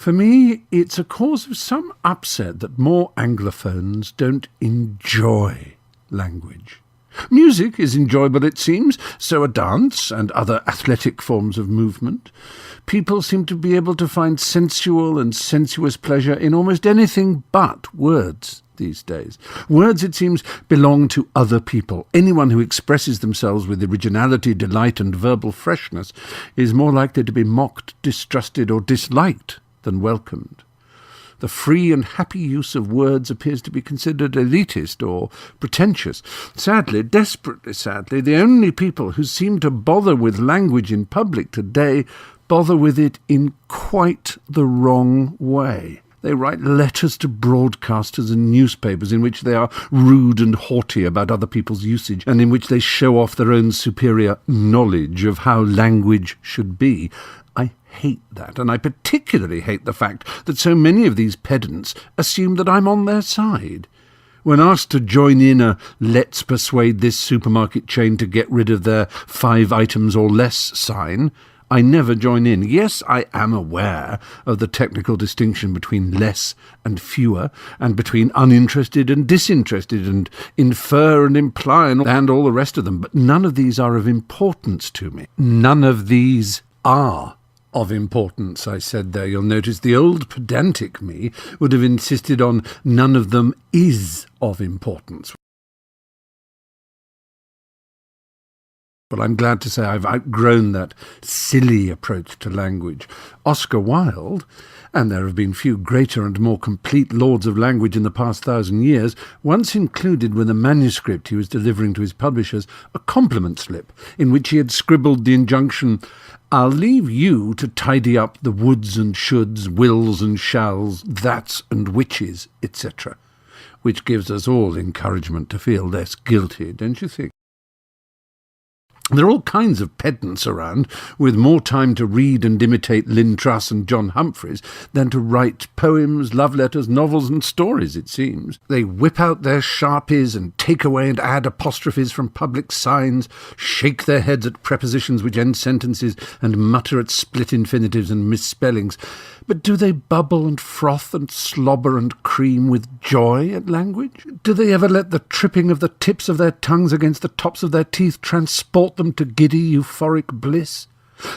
For me, it's a cause of some upset that more Anglophones don't enjoy language. Music is enjoyable, it seems, so are dance and other athletic forms of movement. People seem to be able to find sensual and sensuous pleasure in almost anything but words these days. Words, it seems, belong to other people. Anyone who expresses themselves with originality, delight and verbal freshness is more likely to be mocked, distrusted or disliked than welcomed. The free and happy use of words appears to be considered elitist or pretentious. Sadly, desperately sadly, the only people who seem to bother with language in public today bother with it in quite the wrong way. They write letters to broadcasters and newspapers in which they are rude and haughty about other people's usage, and in which they show off their own superior knowledge of how language should be. I hate that, and I particularly hate the fact that so many of these pedants assume that I'm on their side. When asked to join in a "let's persuade this supermarket chain to get rid of their 5 items or less" sign, I never join in. Yes, I am aware of the technical distinction between less and fewer, and between uninterested and disinterested, and infer and imply and all the rest of them, but none of these are of importance to me. None of these are of importance, I said there. You'll notice the old pedantic me would have insisted on none of them is of importance. But I'm glad to say I've outgrown that silly approach to language. Oscar Wilde, and there have been few greater and more complete lords of language in the past 1,000 years, once included with a manuscript he was delivering to his publishers a compliment slip in which he had scribbled the injunction, "I'll leave you to tidy up the woulds and shoulds, wills and shalls, that's and whiches, etc." Which gives us all encouragement to feel less guilty, don't you think? There are all kinds of pedants around, with more time to read and imitate Lynn Truss and John Humphreys than to write poems, love letters, novels and stories, it seems. They whip out their sharpies and take away and add apostrophes from public signs, shake their heads at prepositions which end sentences, and mutter at split infinitives and misspellings. But do they bubble and froth and slobber and cream with joy at language? Do they ever let the tripping of the tips of their tongues against the tops of their teeth transport them to giddy euphoric bliss?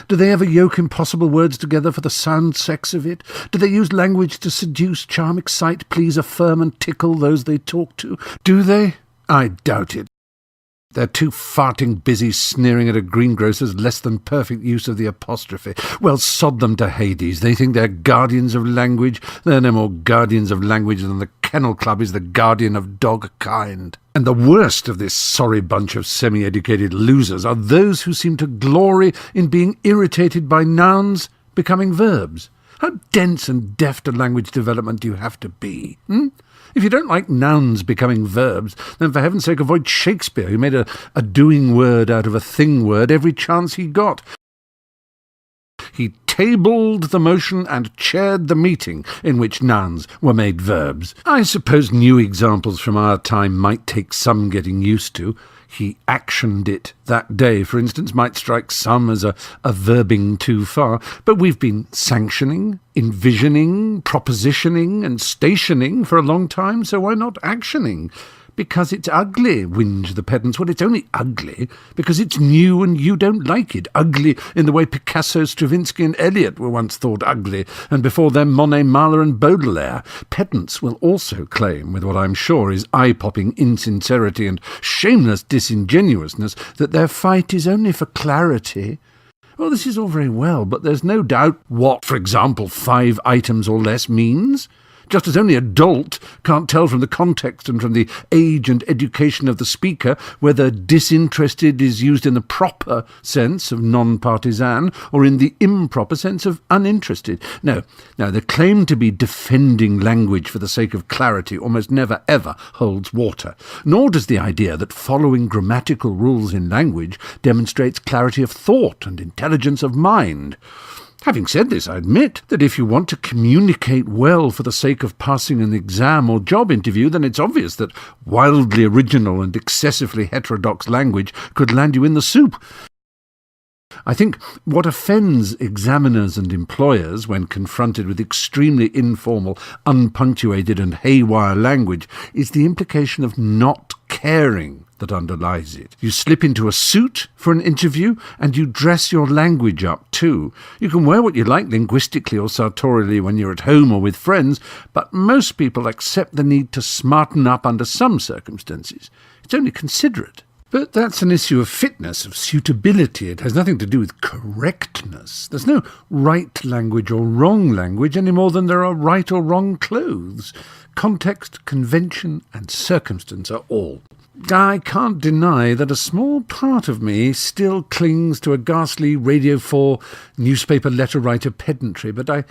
Do they ever yoke impossible words together for the sound sex of it? Do they use language to seduce, charm, excite, please, affirm and tickle those they talk to? Do they? I doubt it. They're too farting busy sneering at a greengrocer's less than perfect use of the apostrophe. Well, sod them to Hades. They think they're guardians of language. They're no more guardians of language than the Kennel Club is the guardian of dog kind. And the worst of this sorry bunch of semi-educated losers are those who seem to glory in being irritated by nouns becoming verbs. How dense and deft a language development do you have to be? If you don't like nouns becoming verbs, then for heaven's sake avoid Shakespeare, who made a doing word out of a thing word every chance he got. He tabled the motion and chaired the meeting in which nouns were made verbs. I suppose new examples from our time might take some getting used to. He actioned it that day, for instance, might strike some as a verbing too far, but we've been sanctioning, envisioning, propositioning and stationing for a long time, so why not actioning? Because it's ugly, whinge the pedants. Well, it's only ugly because it's new and you don't like it. Ugly in the way Picasso, Stravinsky and Eliot were once thought ugly, and before them Monet, Mahler and Baudelaire. Pedants will also claim, with what I'm sure is eye-popping insincerity and shameless disingenuousness, that their fight is only for clarity. Well, this is all very well, but there's no doubt what, for example, 5 items or less means. Just as only a dolt can't tell from the context and from the age and education of the speaker whether disinterested is used in the proper sense of non-partisan or in the improper sense of uninterested. No, the claim to be defending language for the sake of clarity almost never ever holds water, nor does the idea that following grammatical rules in language demonstrates clarity of thought and intelligence of mind. Having said this, I admit that if you want to communicate well for the sake of passing an exam or job interview, then it's obvious that wildly original and excessively heterodox language could land you in the soup. I think what offends examiners and employers when confronted with extremely informal, unpunctuated and haywire language is the implication of not caring that underlies it. You slip into a suit for an interview and you dress your language up too. You can wear what you like linguistically or sartorially when you're at home or with friends, but most people accept the need to smarten up under some circumstances. It's only considerate. But that's an issue of fitness, of suitability. It has nothing to do with correctness. There's no right language or wrong language any more than there are right or wrong clothes. Context, convention and circumstance are all. I can't deny that a small part of me still clings to a ghastly Radio 4 newspaper letter writer pedantry, but I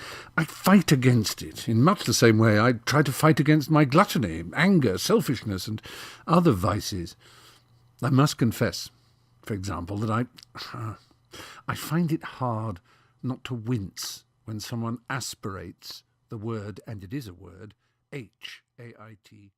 fight against it in much the same way I try to fight against my gluttony, anger, selfishness and other vices. I must confess, for example, that I find it hard not to wince when someone aspirates the word, and it is a word, H-A-I-T-C.